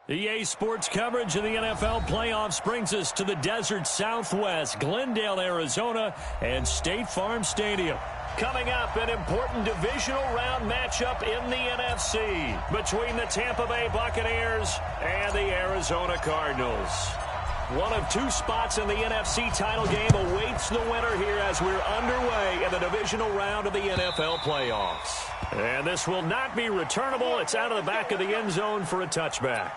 EA Sports coverage of the NFL playoffs brings us to the desert Southwest, Glendale, Arizona, and State Farm Stadium. Coming up, an important divisional round matchup in the NFC between the Tampa Bay Buccaneers and the Arizona Cardinals. One of two spots in the NFC title game awaits the winner here as we're underway in the divisional round of the NFL playoffs. And this will not be returnable. It's out of the back of the end zone for a touchback.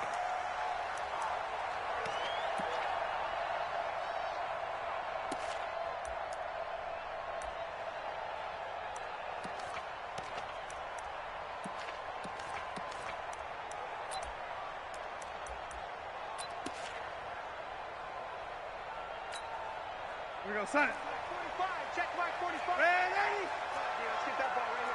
Here we go, son. 45, check mark 45. Ready? Let's get that ball right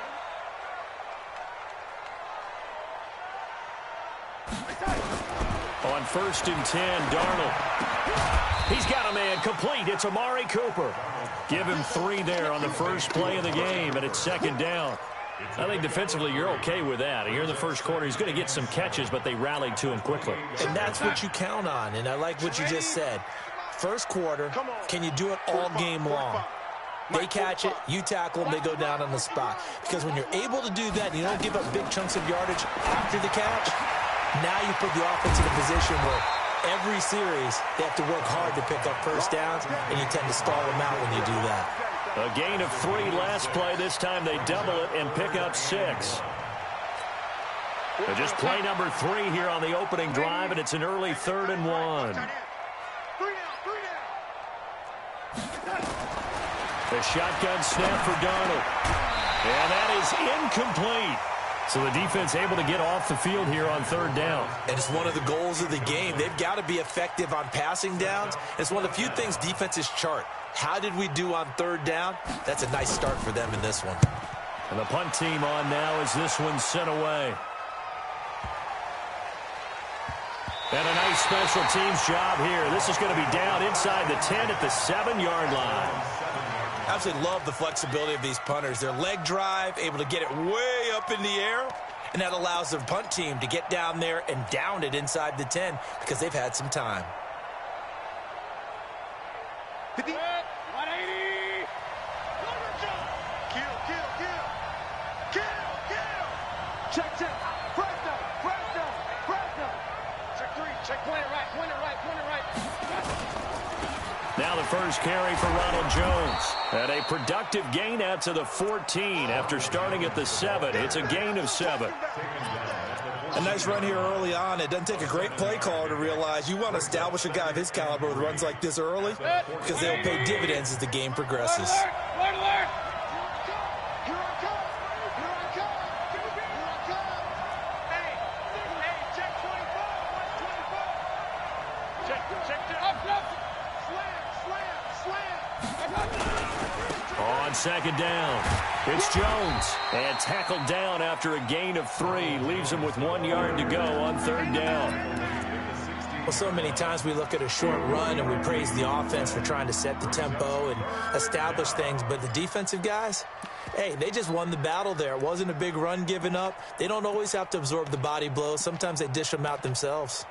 here. On 1st and 10, Darnold. He's got a man complete. It's Amari Cooper. Give him 3 there on the first play of the game, and it's 2nd down. I think defensively you're okay with that. Here in the first quarter, he's going to get some catches, but they rallied to him quickly. And that's what you count on, and I like what you just said. First quarter, can you do it all game long? They catch it, you tackle them, they go down on the spot. Because when you're able to do that and you don't give up big chunks of yardage after the catch, now you put the offense in a position where every series they have to work hard to pick up first downs, and you tend to stall them out when you do that. A gain of 3 last play. This time they double it and pick up 6. So just play number 3 here on the opening drive, and it's an early 3rd and 1. The shotgun snap for Darnold. And that is incomplete. So the defense able to get off the field here on 3rd down. And it's one of the goals of the game. They've got to be effective on passing downs. It's one of the few things defenses chart. How did we do on 3rd down? That's a nice start for them in this one. And the punt team on now as this one's sent away. And a nice special teams job here. This is going to be down inside the 10 at the 7-yard line. I absolutely love the flexibility of these punters. Their leg drive, able to get it way up in the air, and that allows their punt team to get down there and down it inside the 10 because they've had some time. 50. 180. Kill. Check. Presto. Check 3. Check point it right. Now the first carry for Ronald Jones. And a productive gain out to the 14 after starting at the 7. It's a gain of 7. A nice run here early on. It doesn't take a great play caller to realize you want to establish a guy of his caliber with runs like this early because they'll pay dividends as the game progresses. Alert. On 2nd down, it's Jones. And tackled down after a gain of 3. Leaves him with 1 yard to go on 3rd down. Well, so many times we look at a short run and we praise the offense for trying to set the tempo and establish things. But the defensive guys, hey, they just won the battle there. It wasn't a big run given up. They don't always have to absorb the body blows. Sometimes they dish them out themselves.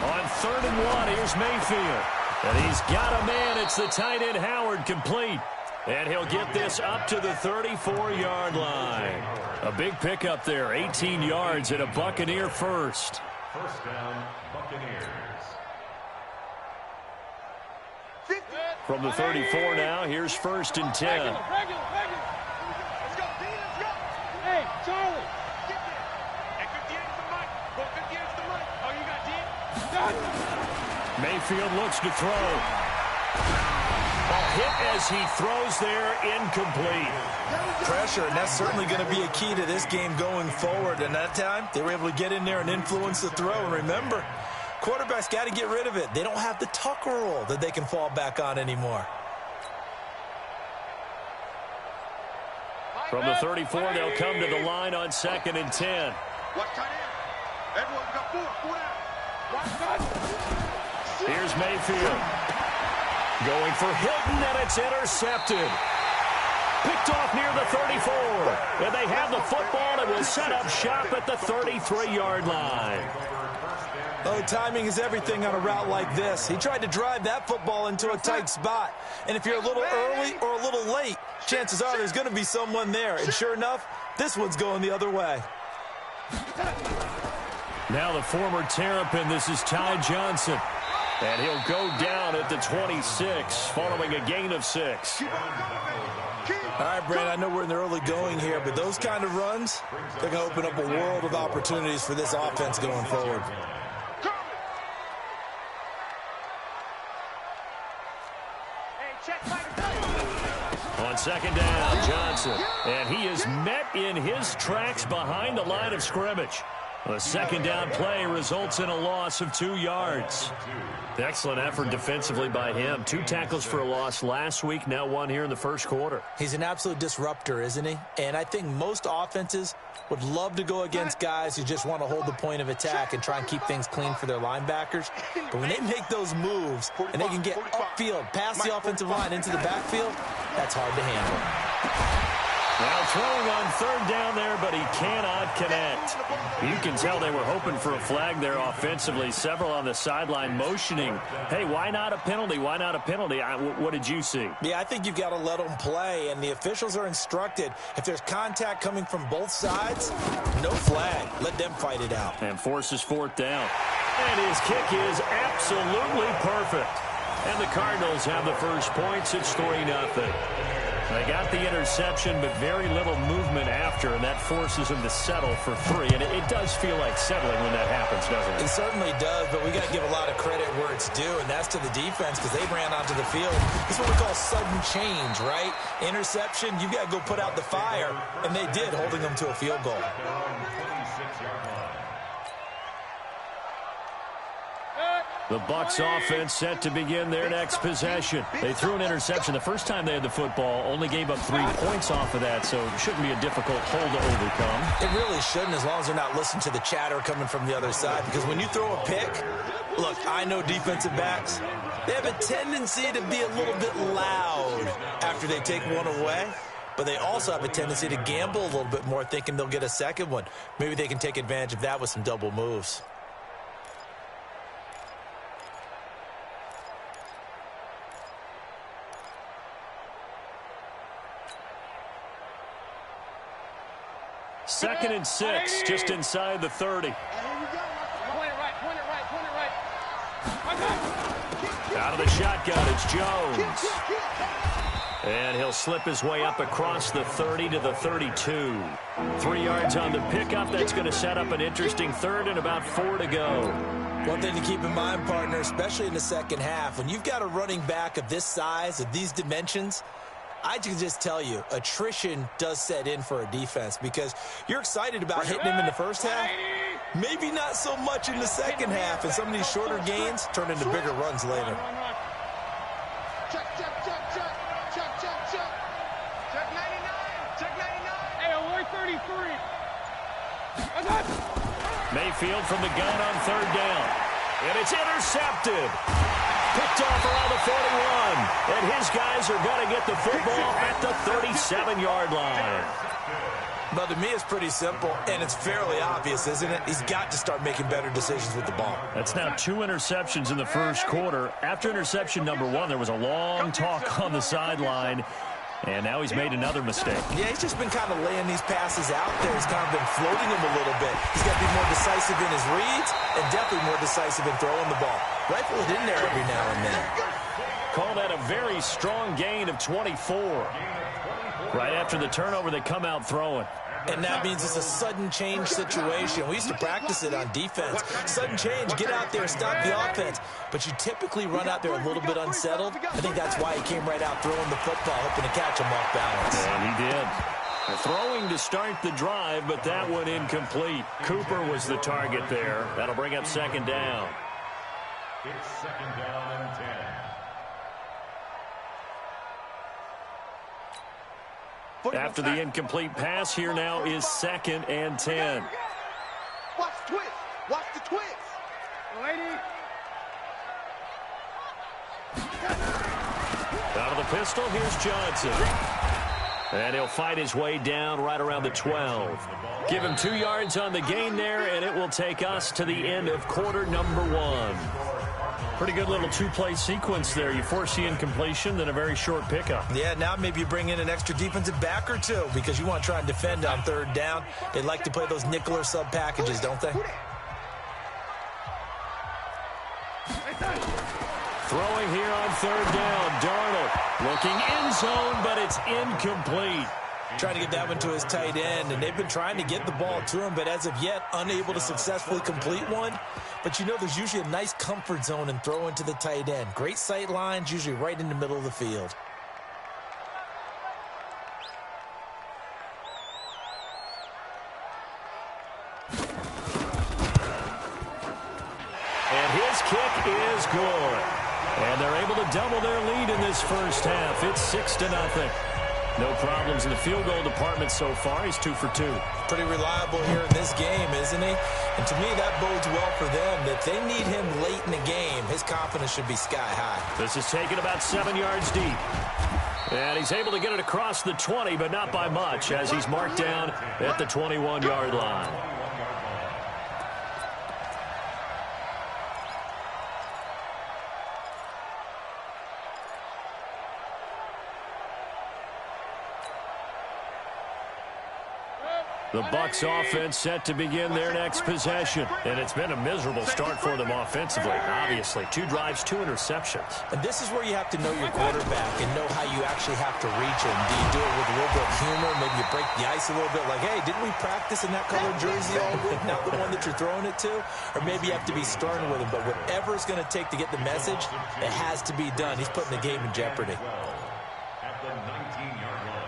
On 3rd and 1, here's Mayfield. And he's got a man. It's the tight end Howard complete. And he'll get this up to the 34-yard line. A big pickup there, 18 yards and a Buccaneer first. First down, Buccaneers. From the 34 now, here's 1st and 10. Regular. Let's go, D. Hey, Charlie. Get there. Hey, 58 is the mic. Go 58 is the mic. Oh, you got D? Mayfield looks to throw. A hit as he throws there, incomplete. Pressure, and that's certainly going to be a key to this game going forward. And that time, they were able to get in there and influence the throw. And remember, quarterbacks got to get rid of it. They don't have the Tucker rule that they can fall back on anymore. From the 34, they'll come to the line on 2nd and 10. Watch tight end. Here's Mayfield. Going for Hilton, and it's intercepted. Picked off near the 34. And they have the football and will set up shop at the 33-yard line. Oh, timing is everything on a route like this. He tried to drive that football into a tight spot. And if you're a little early or a little late, chances are there's going to be someone there. And sure enough, this one's going the other way. Now the former Terrapin, this is Ty Johnson. And he'll go down at the 26 following a gain of 6. All right, Brandon, I know we're in the early going here, but those kind of runs, they're going to open up a world of opportunities for this offense going forward. On second down, Johnson. And he is met in his tracks behind the line of scrimmage. The second down play results in a loss of 2 yards. Excellent effort defensively by him. 2 tackles for a loss last week, now 1 here in the first quarter. He's an absolute disruptor, isn't he? And I think most offenses would love to go against guys who just want to hold the point of attack and try and keep things clean for their linebackers. But when they make those moves and they can get upfield, past the offensive line into the backfield, that's hard to handle. Now throwing on third down there, but he cannot connect. You can tell they were hoping for a flag there offensively. Several on the sideline motioning, hey, why not a penalty? Why not a penalty? What did you see? Yeah, I think you've got to let them play, and the officials are instructed. If there's contact coming from both sides, no flag. Let them fight it out. And forces fourth down. And his kick is absolutely perfect. And the Cardinals have the first points. It's 3-0. They got the interception, but very little movement after, and that forces them to settle for 3. And it does feel like settling when that happens, doesn't it? It certainly does, but we got to give a lot of credit where it's due, and that's to the defense because they ran onto the field. This is what we call sudden change, right? Interception, you got to go put out the fire, and they did, holding them to a field goal. The Bucs offense set to begin their next possession. They threw an interception the first time they had the football, only gave up 3 points off of that, so it shouldn't be a difficult hole to overcome. It really shouldn't, as long as they're not listening to the chatter coming from the other side, because when you throw a pick, look, I know defensive backs, they have a tendency to be a little bit loud after they take one away, but they also have a tendency to gamble a little bit more, thinking they'll get a second one. Maybe they can take advantage of that with some double moves. Second and 6, just inside the 30. Out of the shotgun, it's Jones. And he'll slip his way up across the 30 to the 32. 3 yards on the pickup. That's going to set up an interesting third and about 4 to go. One thing to keep in mind, partner, especially in the second half, when you've got a running back of this size, of these dimensions, I can just tell you, attrition does set in for a defense because you're excited about hitting him in the first half. Maybe not so much in the second half, and some of these shorter gains turn into bigger runs later. Check 99. Check 99. Hey, alert 33. Mayfield from the gun on third down. And it's intercepted. Picked off around the 41. And his guys are going to get the football at the 37-yard line. But to me, it's pretty simple, and it's fairly obvious, isn't it? He's got to start making better decisions with the ball. That's now 2 interceptions in the first quarter. After interception number 1, there was a long talk on the sideline. And now he's made another mistake. Yeah, he's just been kind of laying these passes out there. He's kind of been floating them a little bit. He's got to be more decisive in his reads and definitely more decisive in throwing the ball. Rifle it in there every now and then. Call that a very strong gain of 24. Right after the turnover, they come out throwing. And that means it's a sudden change situation. We used to practice it on defense. Sudden change, get out there, stop the offense. But you typically run out there a little bit unsettled. I think that's why he came right out throwing the football, hoping to catch him off balance. And he did. Throwing to start the drive, but that one incomplete. Cooper was the target there. That'll bring up second down. It's second down and 10. After the incomplete pass, here now is second and 10. Watch twist. pistol. Here's Johnson. And he'll fight his way down right around the 12. Give him 2 yards on the gain there, and it will take us to the end of quarter number 1. Pretty good little 2-play sequence there. You force the incompletion, then a very short pickup. Yeah, now maybe you bring in an extra defensive back or 2 because you want to try and defend on 3rd down. They like to play those nickel or sub packages, don't they? Throwing here on 3rd down. Darnold looking end zone, but it's incomplete. Trying to get that one to his tight end, and they've been trying to get the ball to him, but as of yet, unable to successfully complete one. But you know, there's usually a nice comfort zone in throwing to the tight end. Great sight lines, usually right in the middle of the field. And his kick is good. And they're able to double their lead in this first half. It's 6-0. No problems in the field goal department so far. He's 2 for 2. Pretty reliable here in this game, isn't he? And to me, that bodes well for them. If they need him late in the game, his confidence should be sky high. This is taken about 7 yards deep. And he's able to get it across the 20, but not by much, as he's marked down at the 21-yard line. The Bucs offense set to begin their next possession. And it's been a miserable start for them offensively, obviously. 2 drives, 2 interceptions. And this is where you have to know your quarterback and know how you actually have to reach him. Do you do it with a little bit of humor? Maybe you break the ice a little bit like, hey, didn't we practice in that color jersey all week? Not the one that you're throwing it to? Or maybe you have to be stern with him. But whatever it's going to take to get the message, it has to be done. He's putting the game in jeopardy. At the 19-yard line.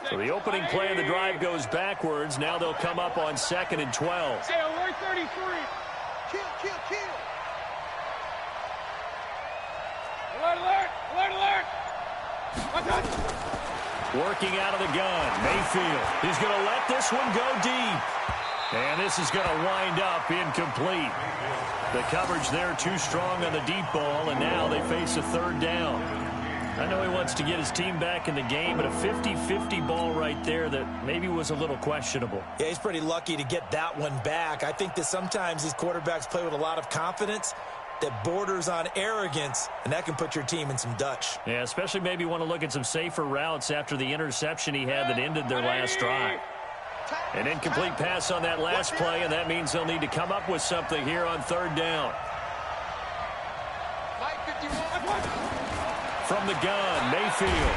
So the opening play of the drive goes backwards. Now they'll come up on 2nd and 12. Hey, alert 33. Kill, kill, kill. Alert, alert, alert, alert. Working out of the gun, Mayfield. He's going to let this one go deep. And this is going to wind up incomplete. The coverage there too strong on the deep ball, and now they face a 3rd down. I know he wants to get his team back in the game, but a 50-50 ball right there that maybe was a little questionable. Yeah, he's pretty lucky to get that one back. I think that sometimes these quarterbacks play with a lot of confidence that borders on arrogance, and that can put your team in some Dutch. Yeah, especially maybe want to look at some safer routes after the interception he had that ended their last drive. An incomplete pass on that last play, and that means they'll need to come up with something here on 3rd down. From the gun, Mayfield.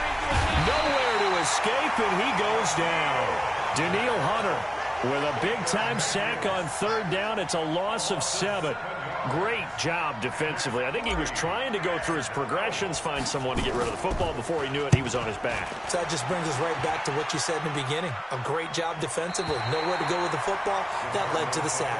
Nowhere to escape, and he goes down. Daniil Hunter with a big-time sack on 3rd down. It's a loss of 7. Great job defensively. I think he was trying to go through his progressions, find someone to get rid of the football. Before he knew it, he was on his back. So that just brings us right back to what you said in the beginning. A great job defensively. Nowhere to go with the football. That led to the sack.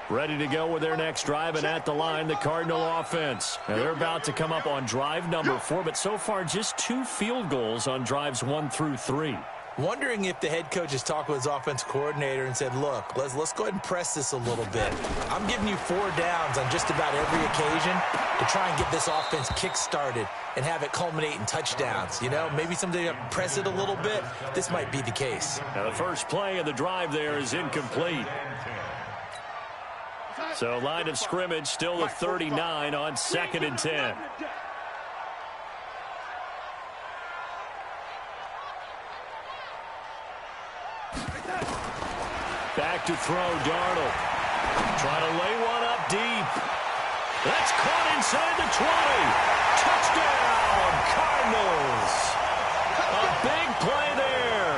Ready to go with their next drive, and at the line, the Cardinal offense. Now they're about to come up on drive number 4, but so far just 2 field goals on drives 1 through 3. Wondering if the head coach has talked with his offense coordinator and said, look, let's go ahead and press this a little bit. I'm giving you 4 downs on just about every occasion to try and get this offense kick-started and have it culminate in touchdowns. You know, maybe someday you press it a little bit. This might be the case. Now the first play of the drive there is incomplete. So line of scrimmage still a 39 on 2nd and 10. Back to throw, Darnold. Trying to lay one up deep. That's caught inside the 20. Touchdown, Cardinals. A big play there.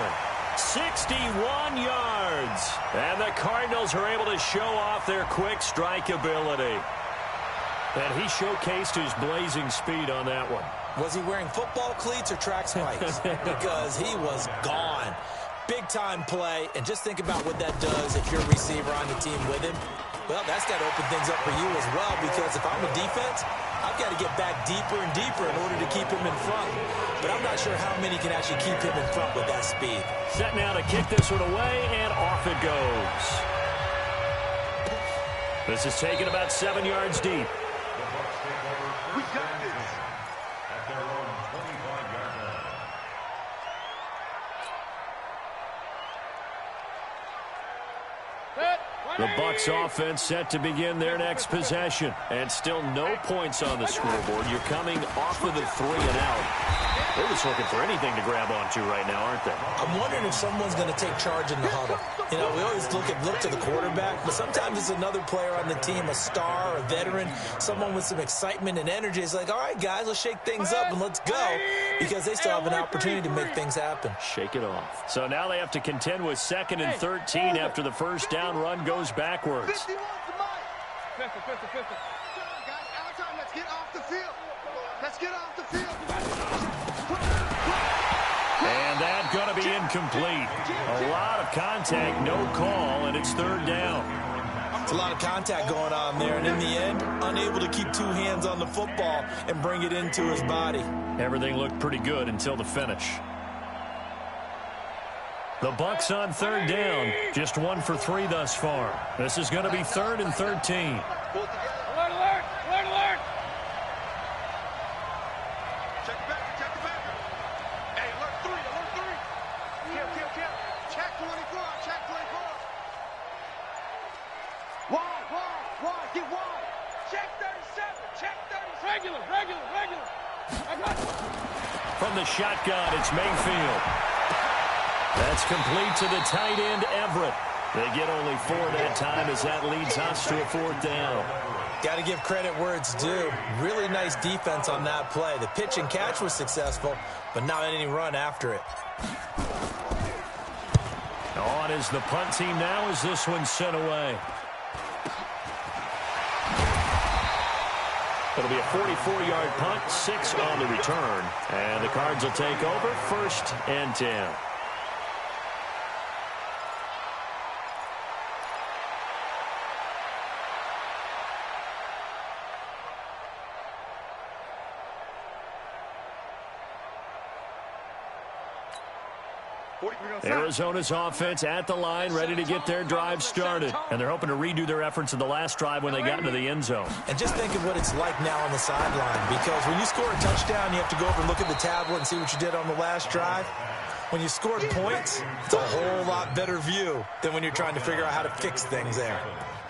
61 yards. And the Cardinals are able to show off their quick strike ability. And he showcased his blazing speed on that one. Was he wearing football cleats or track spikes? Because he was gone. Big-time play, and just think about what that does if you're a receiver on the team with him. Well, that's got to open things up for you as well, because if I'm a defense, I've got to get back deeper and deeper in order to keep him in front. But I'm not sure how many can actually keep him in front with that speed. Set now to kick this one away, and off it goes. This is taken about 7 yards deep. We got this. At their own 25-yard line. The Bucs offense set to begin their next possession. And still no points on the scoreboard. You're coming off of the 3 and out. They're just looking for anything to grab onto right now, aren't they? I'm wondering if someone's going to take charge in the huddle. You know, we always look to the quarterback, but sometimes it's another player on the team, a star, a veteran, someone with some excitement and energy. It's like, all right, guys, let's shake things up and let's go, because they still have an opportunity to make things happen. Shake it off. So now they have to contend with 2nd and 13 after the first down run goes backwards. 51's the mic. Pistol. Guys, outside, let's get off the field. Let's get off the field. And that's going to be incomplete. A lot of contact, no call, and it's 3rd down. It's a lot of contact going on there, and in the end, unable to keep 2 hands on the football and bring it into his body. Everything looked pretty good until the finish. The Bucs on 3rd down, just 1 for 3 thus far. This is going to be 3rd and 13. Alert! Check the back. Hey, alert 3. Kill. Check 24. Wide. Get wide. Check 37. Regular. I got it. From the shotgun, it's Mayfield. That's complete to the tight end, Everett. They get only 4 that time as that leads us to a 4th down. Got to give credit where it's due. Really nice defense on that play. The pitch and catch was successful, but not any run after it. On is the punt team now as this one's sent away. It'll be a 44-yard punt, 6 on the return. And the Cards will take over, 1st and 10. Arizona's offense at the line, ready to get their drive started. And they're hoping to redo their efforts in the last drive when they got into the end zone. And just think of what it's like now on the sideline, because when you score a touchdown, you have to go over and look at the tablet and see what you did on the last drive. When you scored points, it's a whole lot better view than when you're trying to figure out how to fix things there.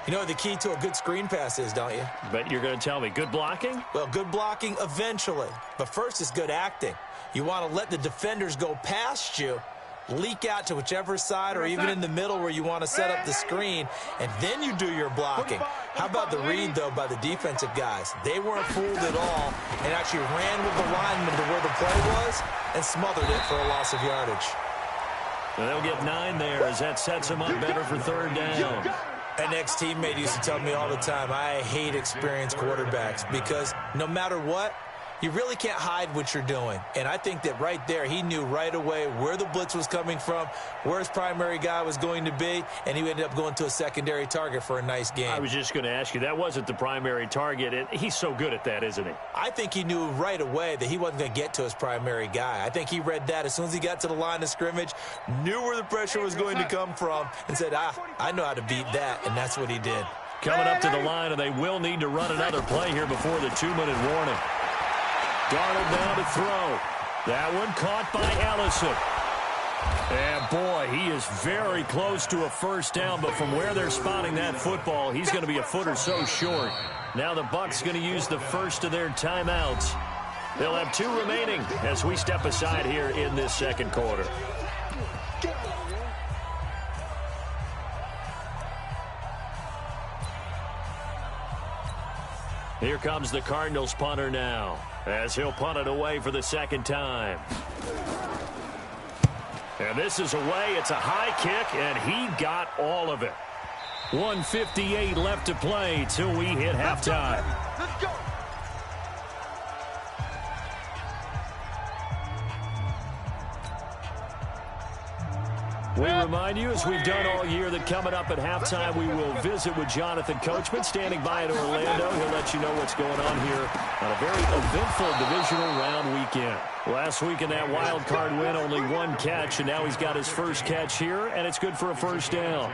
You know what the key to a good screen pass is, don't you? Bet you're going to tell me. Good blocking? Well, good blocking eventually. But first is good acting. You want to let the defenders go past you, leak out to whichever side or even in the middle where you want to set up the screen, and then you do your blocking. How about the read, though, by the defensive guys? They weren't fooled at all and actually ran with the lineman to where the play was and smothered it for a loss of yardage. And they'll get 9 there as that sets them up better for 3rd down. An ex-teammate used to tell me all the time, I hate experienced quarterbacks because no matter what, you really can't hide what you're doing. And I think that right there, he knew right away where the blitz was coming from, where his primary guy was going to be, and he ended up going to a secondary target for a nice game. I was just going to ask you, that wasn't the primary target. And he's so good at that, isn't he? I think he knew right away that he wasn't going to get to his primary guy. I think he read that as soon as he got to the line of scrimmage, knew where the pressure was going to come from, and said, I know how to beat that, and that's what he did. Coming up to the line, and they will need to run another play here before the 2-minute warning. Darnold down to throw. That one caught by Ellison. And, boy, he is very close to a first down, but from where they're spotting that football, he's going to be a foot or so short. Now the Bucs going to use the first of their timeouts. They'll have 2 remaining as we step aside here in this second quarter. Here comes the Cardinals punter now, as he'll punt it away for the 2nd time. And this is away. It's a high kick, and he got all of it. 1:58 left to play till we hit halftime. Let's go. We remind you, as we've done all year, that coming up at halftime, we will visit with Jonathan Coachman standing by in Orlando. He'll let you know what's going on here on a very eventful divisional round weekend. Last week in that wild card win, only one catch, and now he's got his first catch here, and it's good for a first down.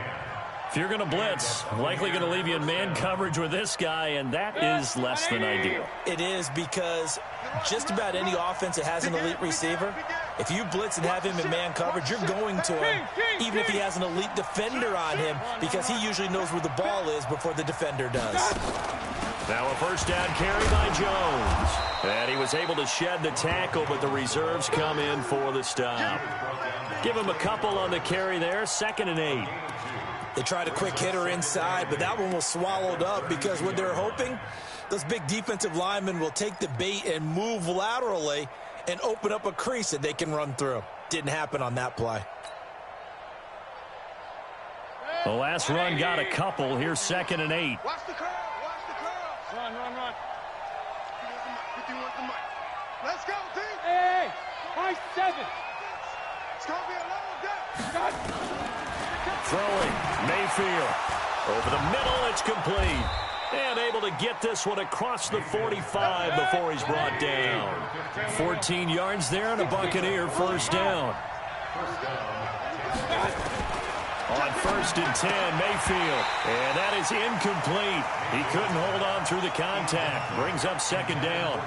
If you're going to blitz, likely going to leave you in man coverage with this guy, and that is less than ideal. It is, because just about any offense that has an elite receiver, if you blitz and have him in man coverage, you're going to him, even if he has an elite defender on him, because he usually knows where the ball is before the defender does. Now a first down carry by Jones. And he was able to shed the tackle, but the reserves come in for the stop. Give him a couple on the carry there, 2nd and 8. They tried a quick hitter inside, but that one was swallowed up because what they're hoping, those big defensive linemen will take the bait and move laterally and open up a crease that they can run through. Didn't happen on that play. The last run got a couple. Here's 2nd and 8. Watch the curl. Watch the curl. Run. 51's the mic. Let's go, team. Hey, high 7. It's going to be a long day. Throwing, Mayfield. Over the middle, it's complete. And able to get this one across the 45 before he's brought down. 14 yards there and a Buccaneer first down. On 1st and 10, Mayfield. And that is incomplete. He couldn't hold on through the contact. Brings up 2nd down.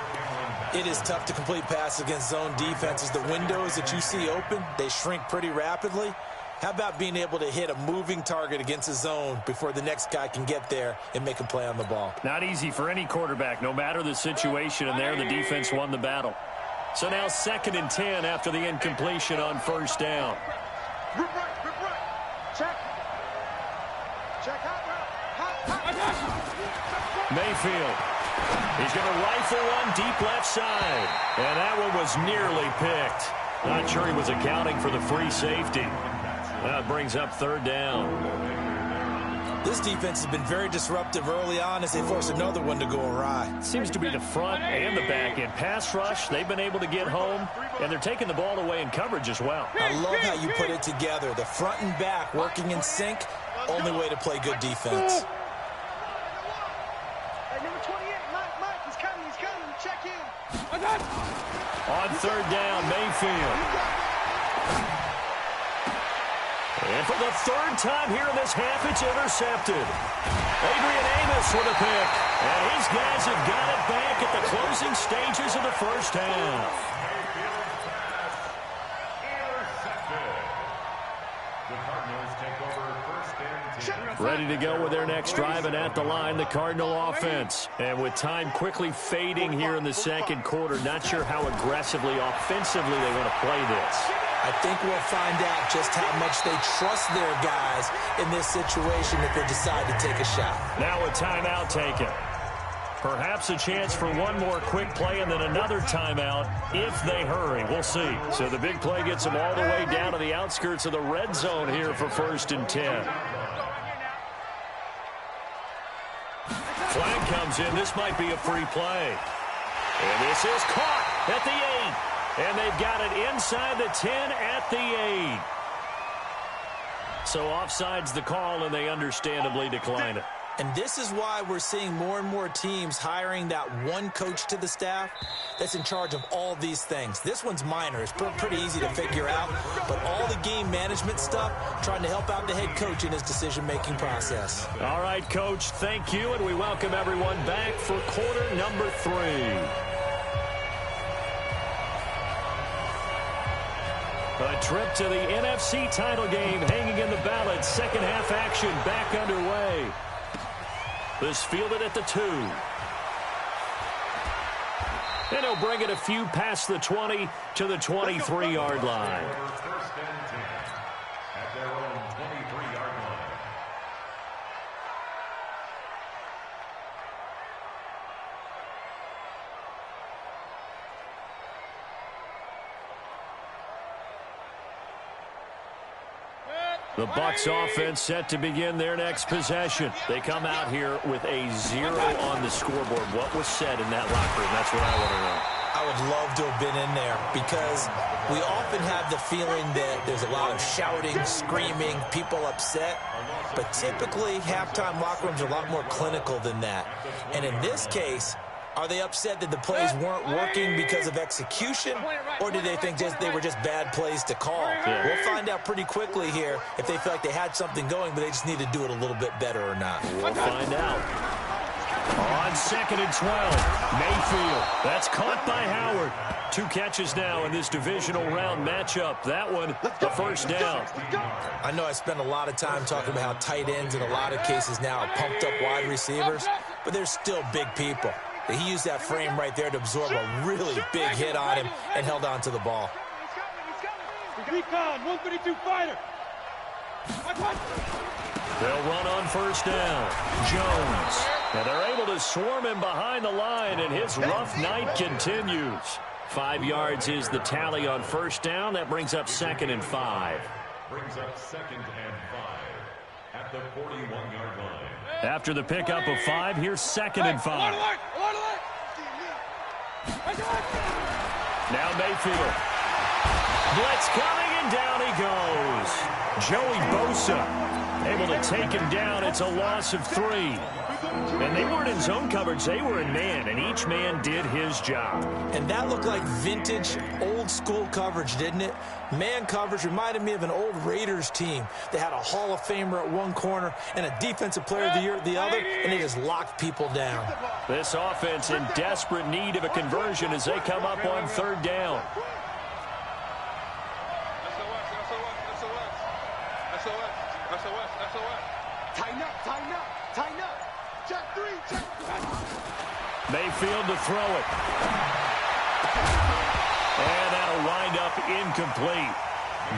It is tough to complete passes against zone defenses. The windows that you see open, they shrink pretty rapidly. How about being able to hit a moving target against a zone before the next guy can get there and make a play on the ball? Not easy for any quarterback, no matter the situation, and there the defense won the battle. So now 2nd and 10 after the incompletion on 1st down. Rip right. Check. Check out. Mayfield. He's going to rifle one deep left side. And that one was nearly picked. Not sure he was accounting for the free safety. That brings up 3rd down. This defense has been very disruptive early on as they force another one to go awry. Seems to be the front and the back end. Pass rush, they've been able to get home, and they're taking the ball away in coverage as well. I love how you put it together. The front and back working in sync, only way to play good defense. Hey, number 28, Mike, he's coming. Check in. On 3rd down, Mayfield. And for the 3rd time here in this half, it's intercepted. Adrian Amos with a pick. And his guys have got it back at the closing stages of the first half. Ready to go with their next drive, and at the line, the Cardinal offense. And with time quickly fading here in the 2nd quarter, not sure how aggressively, offensively they want to play this. I think we'll find out just how much they trust their guys in this situation if they decide to take a shot. Now a timeout taken. Perhaps a chance for one more quick play and then another timeout if they hurry. We'll see. So the big play gets them all the way down to the outskirts of the red zone here for 1st and 10. Flag comes in. This might be a free play. And this is caught at the 8. And they've got it inside the 10 at the 8. So offside's the call, and they understandably decline it. And this is why we're seeing more and more teams hiring that one coach to the staff that's in charge of all these things. This one's minor. It's pretty easy to figure out. But all the game management stuff, trying to help out the head coach in his decision-making process. All right, Coach, thank you, and we welcome everyone back for quarter number 3. A trip to the NFC title game hanging in the balance. 2nd half action back underway. This fielded at the 2. And he'll bring it a few past the 20 to the 23-yard line. First and 10 at their own 23-yard line. The Bucs offense set to begin their next possession. They come out here with a 0 on the scoreboard. What was said in that locker room? That's what I want to know. I I would love to have been in there because we often have the feeling that there's a lot of shouting, screaming, people upset. But typically, halftime locker rooms are a lot more clinical than that. And in this case, are they upset that the plays weren't working because of execution, or did they think they were just bad plays to call? Yeah. We'll find out pretty quickly here if they feel like they had something going, but they just need to do it a little bit better or not. We'll find out. On 2nd and 12, Mayfield. That's caught by Howard. 2 catches now in this divisional round matchup. That one, the first down. I know I spend a lot of time talking about how tight ends in a lot of cases now are pumped up wide receivers, but they're still big people. He used that frame right there to absorb a really big hit on him and held on to the ball. Recon, 132 fighter. They'll run on first down. Jones. And they're able to swarm him behind the line, and his rough night continues. 5 yards is the tally on first down. That brings up 2nd and 5. Brings up 2nd and 5 at the 41-yard line. After the pickup of 5, here's 2nd and 5. Now Mayfield. Blitz coming, and down he goes. Joey Bosa able to take him down. It's a loss of 3. And they weren't in zone coverage. They were in man, and each man did his job. And that looked like vintage, old-school coverage, didn't it? Man coverage reminded me of an old Raiders team. They had a Hall of Famer at one corner and a Defensive Player of the Year at the other, and they just locked people down. This offense in desperate need of a conversion as they come up on 3rd down. Mayfield to throw it. And that'll wind up incomplete.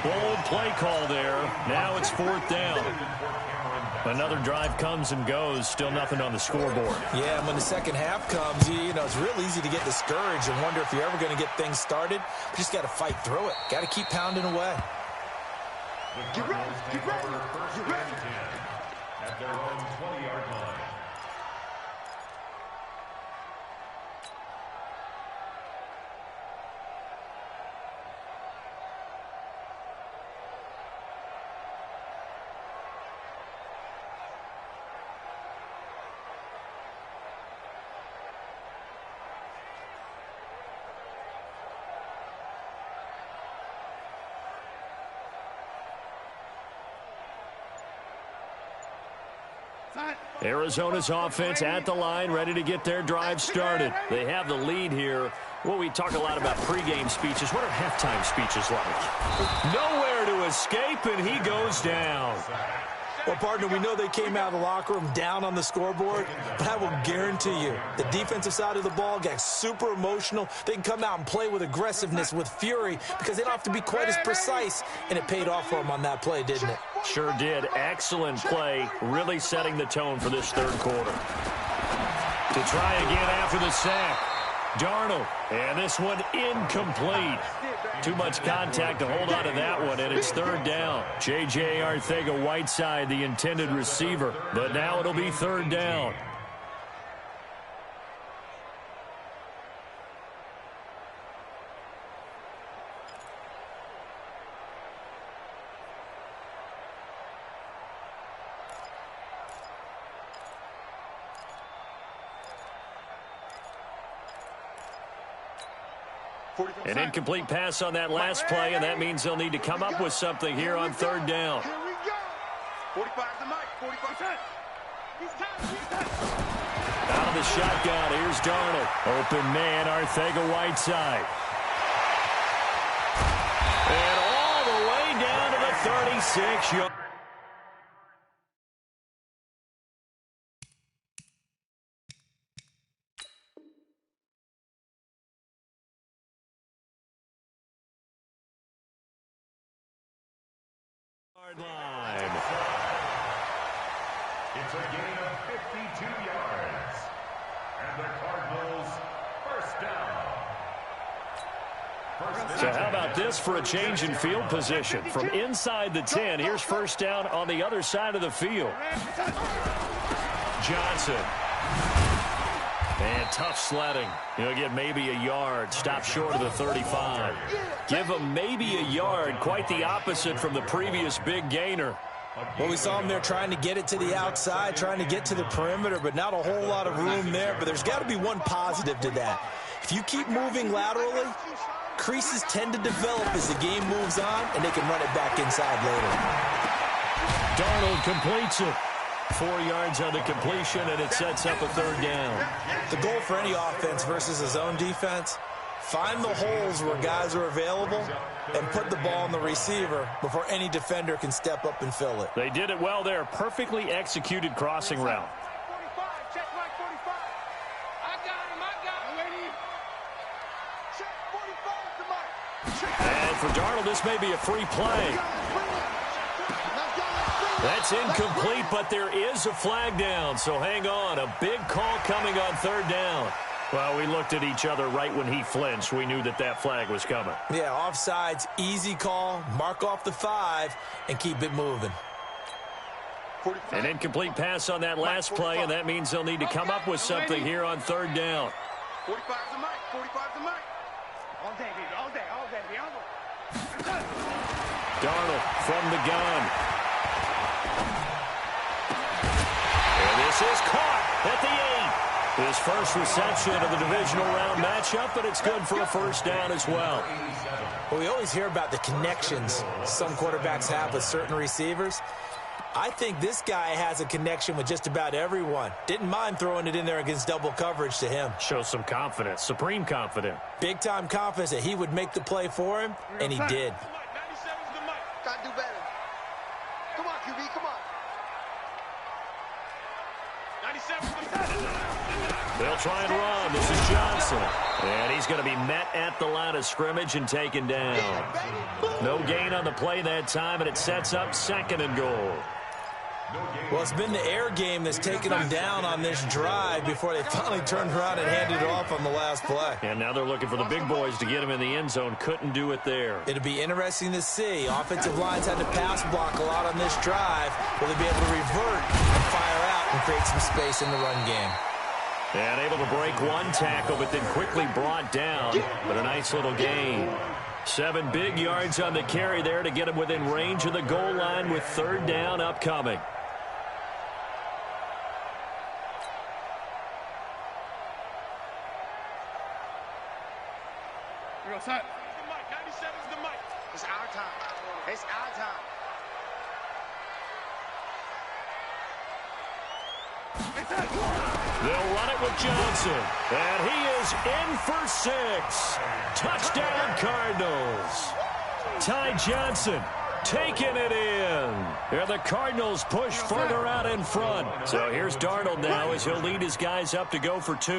Bold play call there. Now it's 4th down. Another drive comes and goes. Still nothing on the scoreboard. Yeah, and when the second half comes, you know, it's real easy to get discouraged and wonder if you're ever going to get things started. You just got to fight through it. Got to keep pounding away. Get ready. Get ready. Get ready. At their own 20-yard line. Arizona's offense at the line, ready to get their drive started. They have the lead here. Well, we talk a lot about pregame speeches. What are halftime speeches like? Nowhere to escape, and he goes down. Well, partner, we know they came out of the locker room down on the scoreboard, but I will guarantee you the defensive side of the ball got super emotional. They can come out and play with aggressiveness, with fury, because they don't have to be quite as precise, and it paid off for them on that play, didn't it? Sure did. Excellent play, really setting the tone for this 3rd quarter. To try again after the sack. Darnold, and this one incomplete. Too much contact to hold on to that one, and it's 3rd down. J.J. Arcega-Whiteside, the intended receiver, but now it'll be 3rd down. An incomplete pass on that last play, and that means they'll need to come up with something here on 3rd down. Here we go. 45 to Mike. 45. Out of the shotgun, here's Darnold. Open man, Arcega-Whiteside. And all the way down to the 36-yard. Line. It's a gain of 52 yards. And the Cardinals first down. So how about this for a change in field position? From inside the 10, here's first down on the other side of the field. Johnson. And tough sledding. He'll get maybe a yard. Stop short of the 35. Give him maybe a yard. Quite the opposite from the previous big gainer. Well, we saw him there trying to get it to the outside, trying to get to the perimeter, but not a whole lot of room there. But there's got to be one positive to that. If you keep moving laterally, creases tend to develop as the game moves on, and they can run it back inside later. Darnold completes it. 4 yards on the completion, and it sets up a 3rd down. The goal for any offense versus a zone defense, find the holes where guys are available and put the ball on the receiver before any defender can step up and fill it. They did it well there. Perfectly executed crossing route. 45, check mark 45. I got him. Check 45 to Mike. And for Darnold, this may be a free play. That's incomplete, but there is a flag down, so hang on. A big call coming on 3rd down. Well, we looked at each other right when he flinched. We knew that that flag was coming. Yeah, offsides, easy call, mark off the 5, and keep it moving. An incomplete pass on that last play, and that means they'll need to come up with something here on 3rd down. 45 to Mike. 45 to Mike. All day, baby. All day. All day. Darnold from the gun. And this is caught at the 8. His first reception of the divisional round matchup, but it's good for a 1st down as well. Well, we always hear about the connections some quarterbacks have with certain receivers. I think this guy has a connection with just about everyone. Didn't mind throwing it in there against double coverage to him. Shows some confidence, supreme confidence. Big-time confidence that he would make the play for him, and he did. 97's the Mike. Gotta do better. Come on, QB, come on. 97's the Mike. They'll try and run. This is Johnson. And he's going to be met at the line of scrimmage and taken down. No gain on the play that time, and it sets up 2nd and goal. Well, it's been the air game that's taken them down on this drive before they finally turned around and handed it off on the last play. And now they're looking for the big boys to get him in the end zone. Couldn't do it there. It'll be interesting to see. Offensive lines had to pass block a lot on this drive. Will they be able to revert and fire out and create some space in the run game? And able to break one tackle, but then quickly brought down. But a nice little gain. 7 big yards on the carry there to get him within range of the goal line with 3rd down upcoming. Here we go, son. 97's the Mike. It's our time. It's our time. They'll run it with Johnson. And he is in for 6. Touchdown, Cardinals. Ty Johnson taking it in. And the Cardinals push further out in front. So here's Darnold now as he'll lead his guys up to go for 2.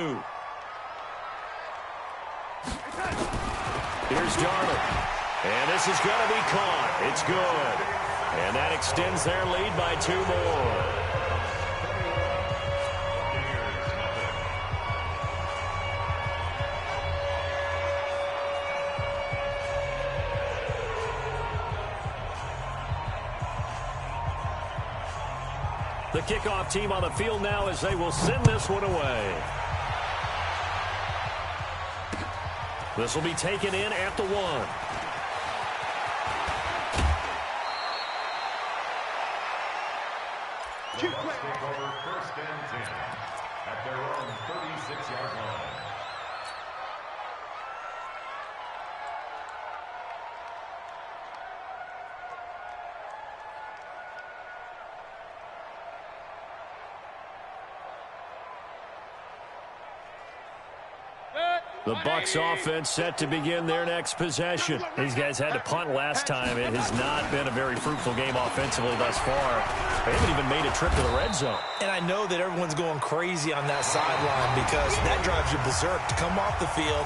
Here's Darnold. And this is going to be caught. It's good. And that extends their lead by 2 more. The kickoff team on the field now as they will send this one away. This will be taken in at the 1. The Bucs take over 1st and 10 at their own 36-yard line. The Bucs offense set to begin their next possession. These guys had to punt last time. It has not been a very fruitful game offensively thus far. They haven't even made a trip to the red zone. And I know that everyone's going crazy on that sideline because that drives you berserk to come off the field,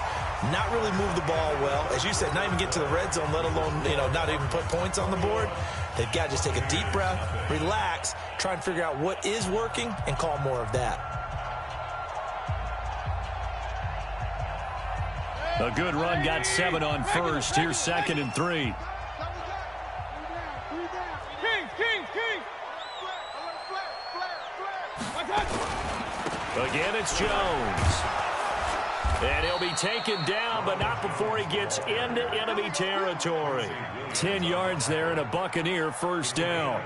not really move the ball well. As you said, not even get to the red zone, let alone, not even put points on the board. They've got to just take a deep breath, relax, try and figure out what is working and call more of that. A good run got 7 on first. Here's 2nd and 3. King. Again, it's Jones. And he'll be taken down, but not before he gets into enemy territory. 10 yards there and a Buccaneer first down.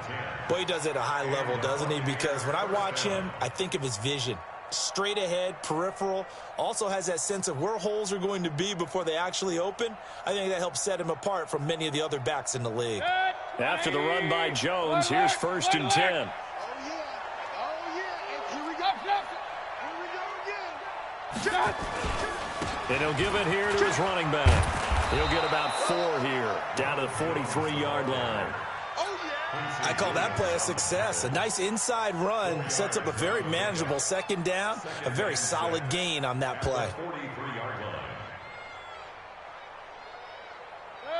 Boy, he does it at a high level, doesn't he? Because when I watch him, I think of his vision. Straight ahead, peripheral, also has that sense of where holes are going to be before they actually open. I think that helps set him apart from many of the other backs in the league. After the run by Jones, here's 1st and 10. And he'll give it here to his running back. He'll get about 4 here, down to the 43-yard line. I call that play a success. A nice inside run sets up a very manageable 2nd down, a very solid gain on that play.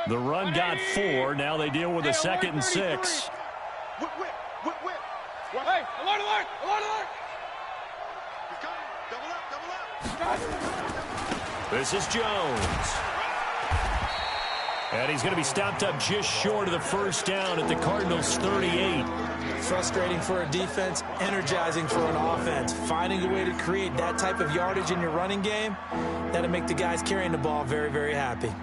The run got 4. Now they deal with a 2nd and 6. Hey, alert, alert, alert, alert! This is Jones. And he's going to be stopped up just short of the first down at the Cardinals' 38. Frustrating for a defense, energizing for an offense. Finding a way to create that type of yardage in your running game, that'll make the guys carrying the ball very, very happy.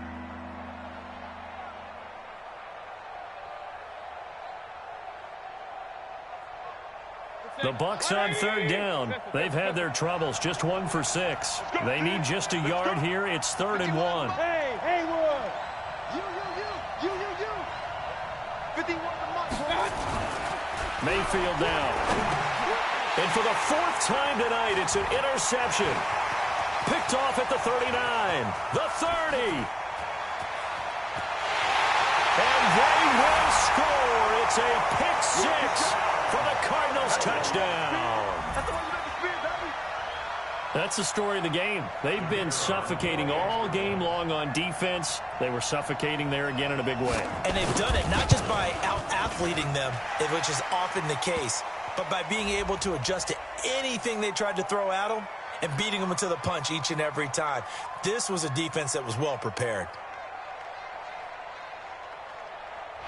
The Bucs on 3rd down. They've had their troubles, just 1 for 6. They need just a yard here. It's 3rd and 1. Hey, Haywood! You. 51 to Mike. Mayfield now. And for the 4th time tonight, it's an interception. Picked off at the 39, the 30. And they will score. It's a pick 6 for the Cardinals touchdown. That's the story of the game. They've been suffocating all game long on defense. They were suffocating there again in a big way. And they've done it not just by out-athleting them, which is often the case, but by being able to adjust to anything they tried to throw at them and beating them to the punch each and every time. This was a defense that was well prepared.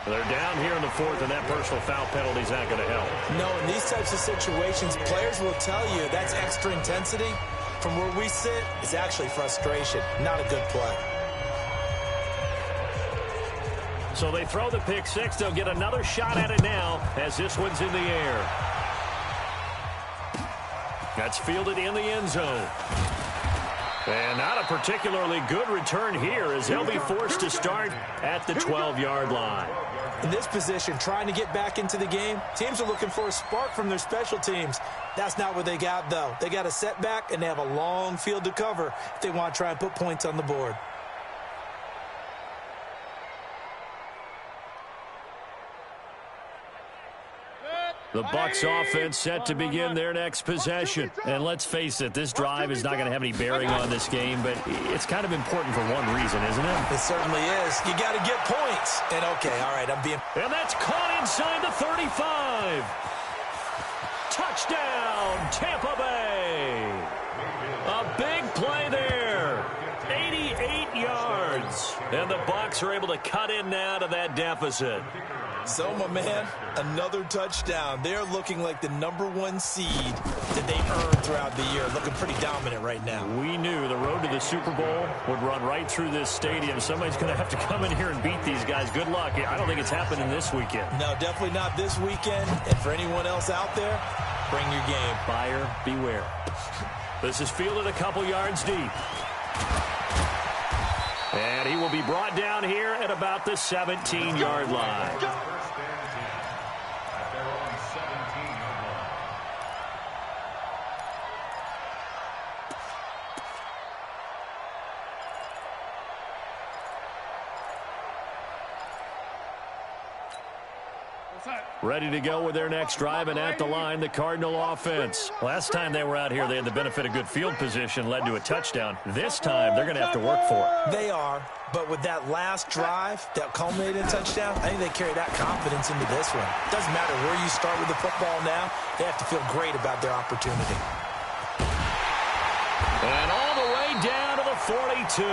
They're down here in the 4th, and that personal foul penalty is not going to help. No, in these types of situations, players will tell you that's extra intensity. From where we sit, it's actually frustration, not a good play. So they throw the pick 6. They'll get another shot at it now as this one's in the air. That's fielded in the end zone. And not a particularly good return here as they'll be forced to start at the 12-yard line. In this position, trying to get back into the game, teams are looking for a spark from their special teams. That's not what they got, though. They got a setback, and they have a long field to cover if they want to try and put points on the board. The Bucs offense set to begin their next possession. And let's face it, this drive is not going to have any bearing on this game, but it's kind of important for one reason, isn't it? It certainly is. You got to get points. And, okay, all right, I'm being... And that's caught inside the 35. Touchdown, Tampa Bay. A big play there. 88 yards. And the Bucs are able to cut in now to that deficit. So, my man, another touchdown. They're looking like the #1 seed that they earned throughout the year. Looking pretty dominant right now. We knew the road to the Super Bowl would run right through this stadium. Somebody's going to have to come in here and beat these guys. Good luck. I don't think it's happening this weekend. No, definitely not this weekend. And for anyone else out there, bring your game. Buyer beware. This is fielded a couple yards deep. And he will be brought down here at about the 17-yard line. Ready to go with their next drive, and at the line, the Cardinal offense. Last time they were out here, they had the benefit of good field position, led to a touchdown. This time, they're going to have to work for it. They are, but with that last drive that culminated in a touchdown, I think they carry that confidence into this one. Doesn't matter where you start with the football now, they have to feel great about their opportunity. And all the way down to the 42.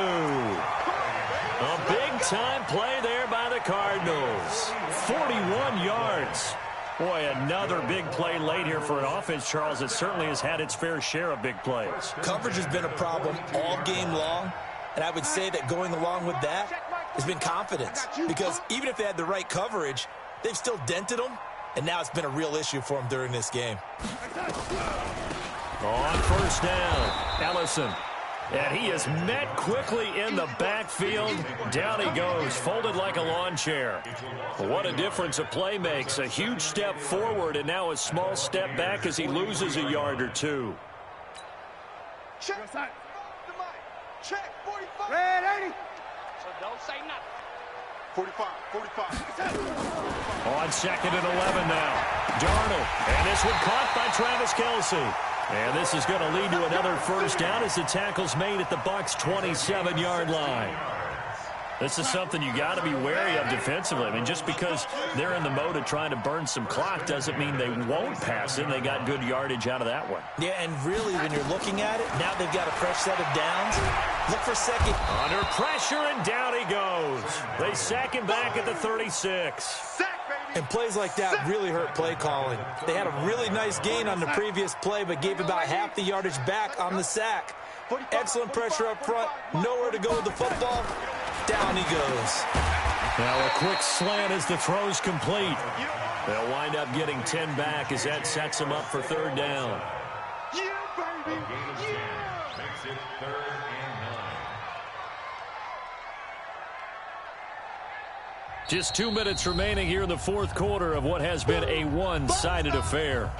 A big-time play there by the Cardinals. 41 yards. Boy, another big play late here for an offense, Charles. It certainly has had its fair share of big plays. Coverage has been a problem all game long, and I would say that going along with that has been confidence. Because even if they had the right coverage, they've still dented them, and now it's been a real issue for them during this game. On first down, Ellison. And he is met quickly in the backfield. Down he goes, folded like a lawn chair. What a difference a play makes. A huge step forward and now a small step back as he loses a yard or two. Check. Check. 45. Red 80. So don't say nothing. 45. On second and 11 now. Darnold. And this one caught by Travis Kelce. And this is going to lead to another first down as the tackle's made at the Bucs' 27-yard line. This is something you got to be wary of defensively. I mean, just because they're in the mode of trying to burn some clock doesn't mean they won't pass it. They got good yardage out of that one. Yeah, and really, when you're looking at it, now they've got a fresh set of downs. Look for second. Under pressure, and down he goes. They sack him back at the 36. And plays like that really hurt play calling. They had a really nice gain on the previous play, but gave about half the yardage back on the sack. Excellent pressure up front. Nowhere to go with the football. Down he goes. Now a quick slant as the throw's complete. They'll wind up getting 10 back as that sets them up for third down. Yeah, baby. Yeah. Makes it 3rd and 9. Just 2 minutes remaining here in the fourth quarter of what has been a one-sided affair.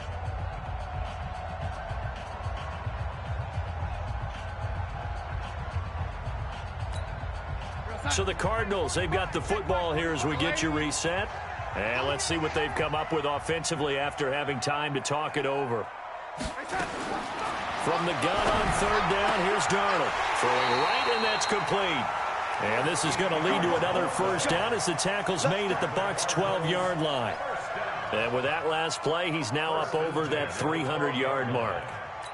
So the Cardinals, they've got the football here as we get you reset. And let's see what they've come up with offensively after having time to talk it over. From the gun on third down, here's Darnold. Throwing right, and that's complete. And this is going to lead to another first down as the tackle's made at the Bucs' 12-yard line. And with that last play, he's now up over that 300-yard mark.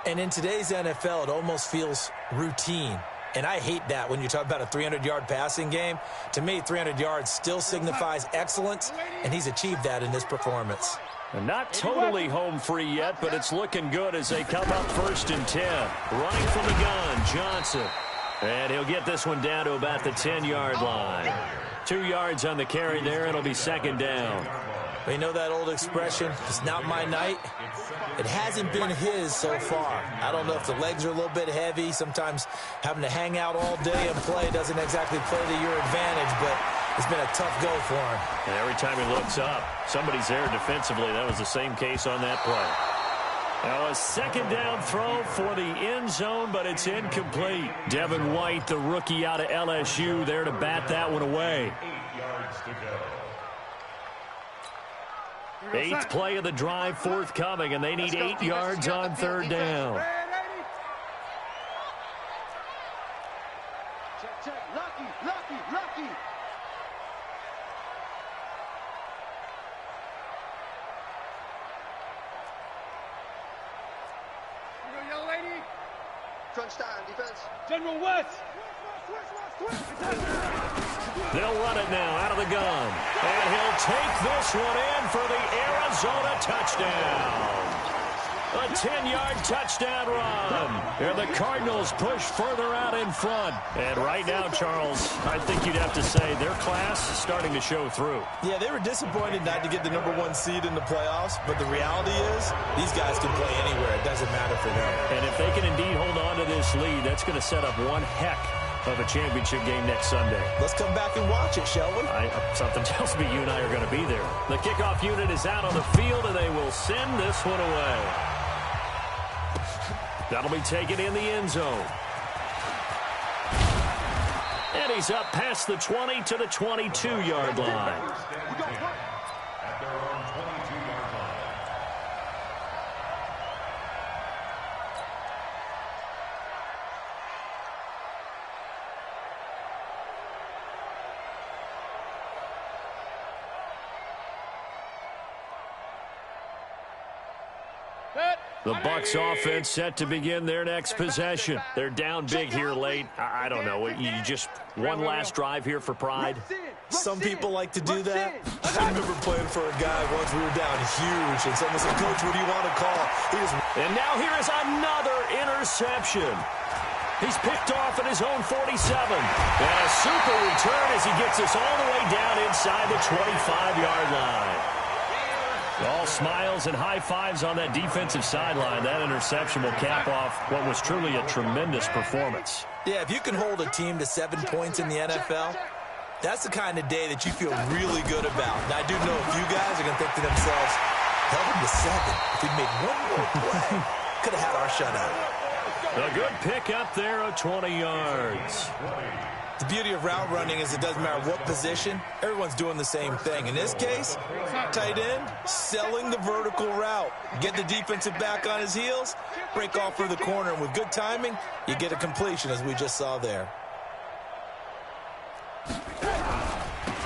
And in today's NFL, it almost feels routine. And I hate that when you talk about a 300-yard passing game. To me, 300 yards still signifies excellence, and he's achieved that in this performance. And not totally home free yet, but it's looking good as they come up 1st and 10. Running from the gun, Johnson. And he'll get this one down to about the 10-yard line. 2 yards on the carry there. It'll be second down. You know that old expression, it's not my night? It hasn't been his so far. I don't know if the legs are a little bit heavy. Sometimes having to hang out all day and play doesn't exactly play to your advantage, but it's been a tough go for him. And every time he looks up, somebody's there defensively. That was the same case on that play. Now a second down throw for the end zone, but it's incomplete. Devin White, the rookie out of LSU, there to bat that one away. 8 yards to go. 8th play of the drive forthcoming, and they need 8 yards on third down. Check. Lucky. Young lady. Crunch time, defense. General West. They'll run it now out of the gun. And he'll take this one in for the Arizona touchdown. A 10-yard touchdown run. And the Cardinals push further out in front. And right now, Charles, I think you'd have to say their class is starting to show through. Yeah, they were disappointed not to get the #1 seed in the playoffs, but the reality is these guys can play anywhere. It doesn't matter for them. And if they can indeed hold on to this lead, that's going to set up one heck of a championship game next Sunday. Let's come back and watch it, shall we? Something tells me you and I are going to be there. The kickoff unit is out on the field, and they will send this one away. That'll be taken in the end zone. And he's up past the 20 to the 22-yard line. At their own 22-yard line. The Bucs offense set to begin their next possession. They're down big here late. I don't know. You just one last drive here for pride. Some people like to do that. I remember playing for a guy once. We were down huge, and someone said, "Coach, what do you want to call?" And now here is another interception. He's picked off at his own 47. And a super return as he gets us all the way down inside the 25-yard line. All smiles and high fives on that defensive sideline. That interception will cap off what was truly a tremendous performance. Yeah, if you can hold a team to 7 points in the NFL, that's the kind of day that you feel really good about. And I do know a few guys are going to think to themselves, held him to 7. If we'd made one more play, could have had our shutout. A good pick up there of 20 yards. The beauty of route running is it doesn't matter what position, everyone's doing the same thing. In this case, tight end, selling the vertical route. Get the defensive back on his heels, break off for the corner, and with good timing, you get a completion as we just saw there.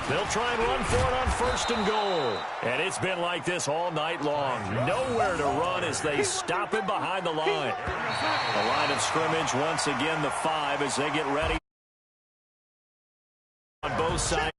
They'll try and run for it on 1st and goal. And it's been like this all night long. Nowhere to run as they stop him behind the line. The line of scrimmage once again the 5 as they get ready on both sides.